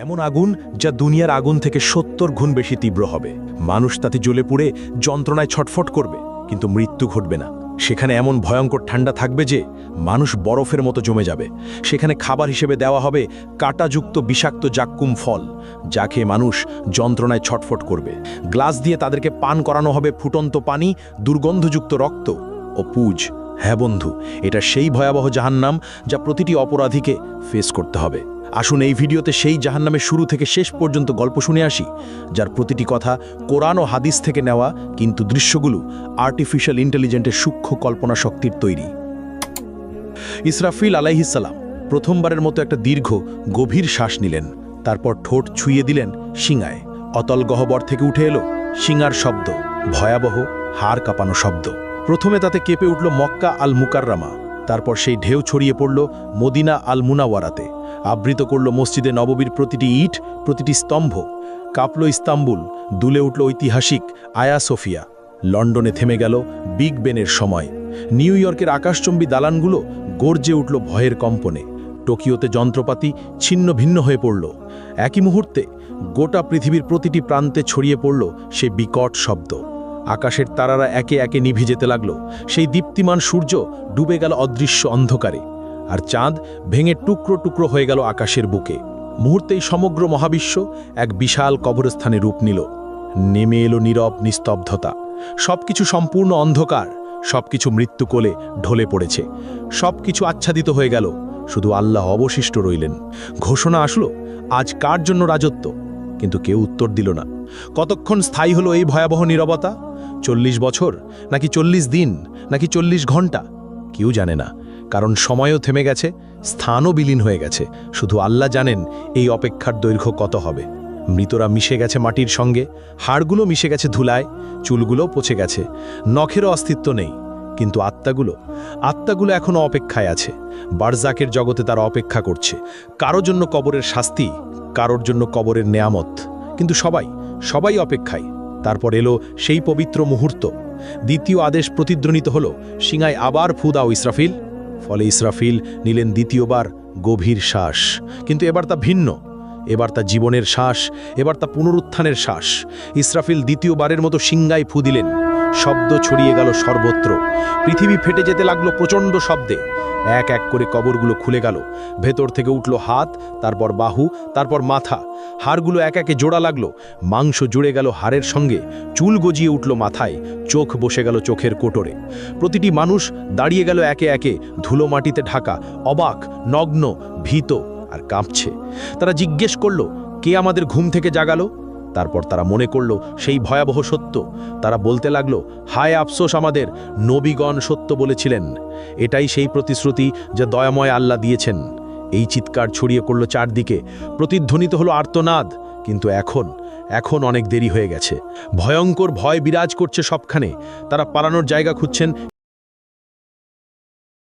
এমন আগুন যা দুনিয়ার আগুন থেকে ৭০ গুণ বেশি তীব্র হবে। মানুষ তাতে জ্বলে পুড়ে যন্ত্রণায় ছটফট করবে, কিন্তু মৃত্যু ঘটবে না। সেখানে এমন ভয়ঙ্কর ঠান্ডা থাকবে যে মানুষ বরফের মতো জমে যাবে। সেখানে খাবার হিসেবে দেওয়া হবে কাঁটাযুক্ত বিষাক্ত জাক্কুম ফল, যা খেয়ে মানুষ যন্ত্রণায় ছটফট করবে। গ্লাস দিয়ে তাদেরকে পান করানো হবে ফুটন্ত পানি, দুর্গন্ধযুক্ত রক্ত ও পুজ। হ্যাঁ বন্ধু, এটা সেই ভয়াবহ জাহান্নাম যা প্রতিটি অপরাধীকে ফেস করতে হবে। আসুন এই ভিডিওতে সেই জাহান্নামের শুরু থেকে শেষ পর্যন্ত গল্প শুনে আসি, যার প্রতিটি কথা কোরআন ও হাদিস থেকে নেওয়া, কিন্তু দৃশ্যগুলো আর্টিফিশিয়াল ইন্টেলিজেন্সের সূক্ষ্ম কল্পনা শক্তির তৈরি। ইসরাফিল আলাইহিসসালাম প্রথমবারের মতো একটা দীর্ঘ গভীর শ্বাস নিলেন। তারপর ঠোঁট ছুঁয়ে দিলেন শিঙায়। অতল গহ্বর থেকে উঠে এলো শিঙার শব্দ, ভয়াবহ হাড় কাঁপানো শব্দ। প্রথমে তাতে কেঁপে উঠল মক্কা আল মুকাররামা, তারপর সেই ঢেউ ছড়িয়ে পড়ল মদিনা আল মুনাওয়ারাতে, আবৃত করল মসজিদে নববীর প্রতিটি ইট, প্রতিটি স্তম্ভ। কাঁপল ইস্তাম্বুল, দুলে উঠল ঐতিহাসিক আয়া সোফিয়া। লন্ডনে থেমে গেল বিগ বেনের সময়। নিউ ইয়র্কের আকাশচম্বী দালানগুলো গর্জে উঠল ভয়ের কম্পনে। টোকিওতে যন্ত্রপাতি ছিন্ন ভিন্ন হয়ে পড়ল। একই মুহূর্তে গোটা পৃথিবীর প্রতিটি প্রান্তে ছড়িয়ে পড়ল সে বিকট শব্দ। আকাশের তারারা একে একে নিভে যেতে লাগল। সেই দীপ্তিমান সূর্য ডুবে গেল অদৃশ্য অন্ধকারে, আর চাঁদ ভেঙে টুকরো টুকরো হয়ে গেল আকাশের বুকে। মুহূর্তেই সমগ্র মহাবিশ্ব এক বিশাল কবরস্থানে রূপ নিল। নেমে এলো নীরব নিস্তব্ধতা। সবকিছু সম্পূর্ণ অন্ধকার, সবকিছু মৃত্যু কোলে ঢলে পড়েছে। সবকিছু আচ্ছাদিত হয়ে গেল, শুধু আল্লাহ অবশিষ্ট রইলেন। ঘোষণা আসলো, আজ কার জন্য রাজত্ব? কিন্তু কেউ উত্তর দিল না। কতক্ষণ স্থায়ী হলো এই ভয়াবহ নীরবতা? ৪০ বছর, নাকি ৪০ দিন, নাকি ৪০ ঘন্টা? কেউ জানে না, কারণ সময়ও থেমে গেছে, স্থানও বিলীন হয়ে গেছে। শুধু আল্লাহ জানেন এই অপেক্ষার দৈর্ঘ্য কত হবে। মৃতরা মিশে গেছে মাটির সঙ্গে, হাড়গুলো মিশে গেছে ধুলায়, চুলগুলো পচে গেছে, নখেরও অস্তিত্ব নেই। কিন্তু আত্মাগুলো এখনও অপেক্ষায় আছে। বারজাকের জগতে তারা অপেক্ষা করছে, কারোর জন্য কবরের শাস্তি, কারোর জন্য কবরের নেয়ামত। কিন্তু সবাই অপেক্ষায়। তারপর এলো সেই পবিত্র মুহূর্ত। দ্বিতীয় আদেশ প্রতিধ্বনিত হলো, শিঙায় আবার ফু দাও ইসরাফিল। ফলে ইসরাফিল নিলেন দ্বিতীয়বার গভীর শ্বাস। কিন্তু এবার তা ভিন্ন, এবার তা জীবনের শ্বাস, এবার তা পুনরুত্থানের শ্বাস। ইসরাফিল দ্বিতীয়বারের মতো শিঙায় ফু দিলেন। শব্দ ছড়িয়ে গেল সর্বত্র। পৃথিবী ফেটে যেতে লাগলো প্রচণ্ড শব্দে। এক এক করে কবরগুলো খুলে গেল। ভেতর থেকে উঠল হাত, তারপর বাহু, তারপর মাথা। হাড়গুলো এক একে জোড়া লাগলো। মাংস জুড়ে গেল হাড়ের সঙ্গে, চুল গজিয়ে উঠল মাথায়, চোখ বসে গেল চোখের কোটরে। প্রতিটি মানুষ দাঁড়িয়ে গেল একে একে, ধুলো মাটিতে ঢাকা, অবাক, নগ্ন, ভীত আর কাঁপছে। তারা জিজ্ঞেস করল, কে আমাদের ঘুম থেকে জাগালো? তারপর তারা মনে করল সেই ভয়াবহ সত্য। তারা বলতে লাগলো, হায় আফসোস আমাদের, নবীগণ সত্য বলেছিলেন। এটাই সেই প্রতিশ্রুতি যা দয়াময় আল্লাহ দিয়েছেন। এই চিৎকার ছড়িয়ে পড়ল চারদিকে, প্রতিধ্বনিত হলো আর্তনাদ। কিন্তু এখন অনেক দেরি হয়ে গেছে। ভয়ঙ্কর ভয় বিরাজ করছে সবখানে। তারা পালানোর জায়গা খুঁজছেন,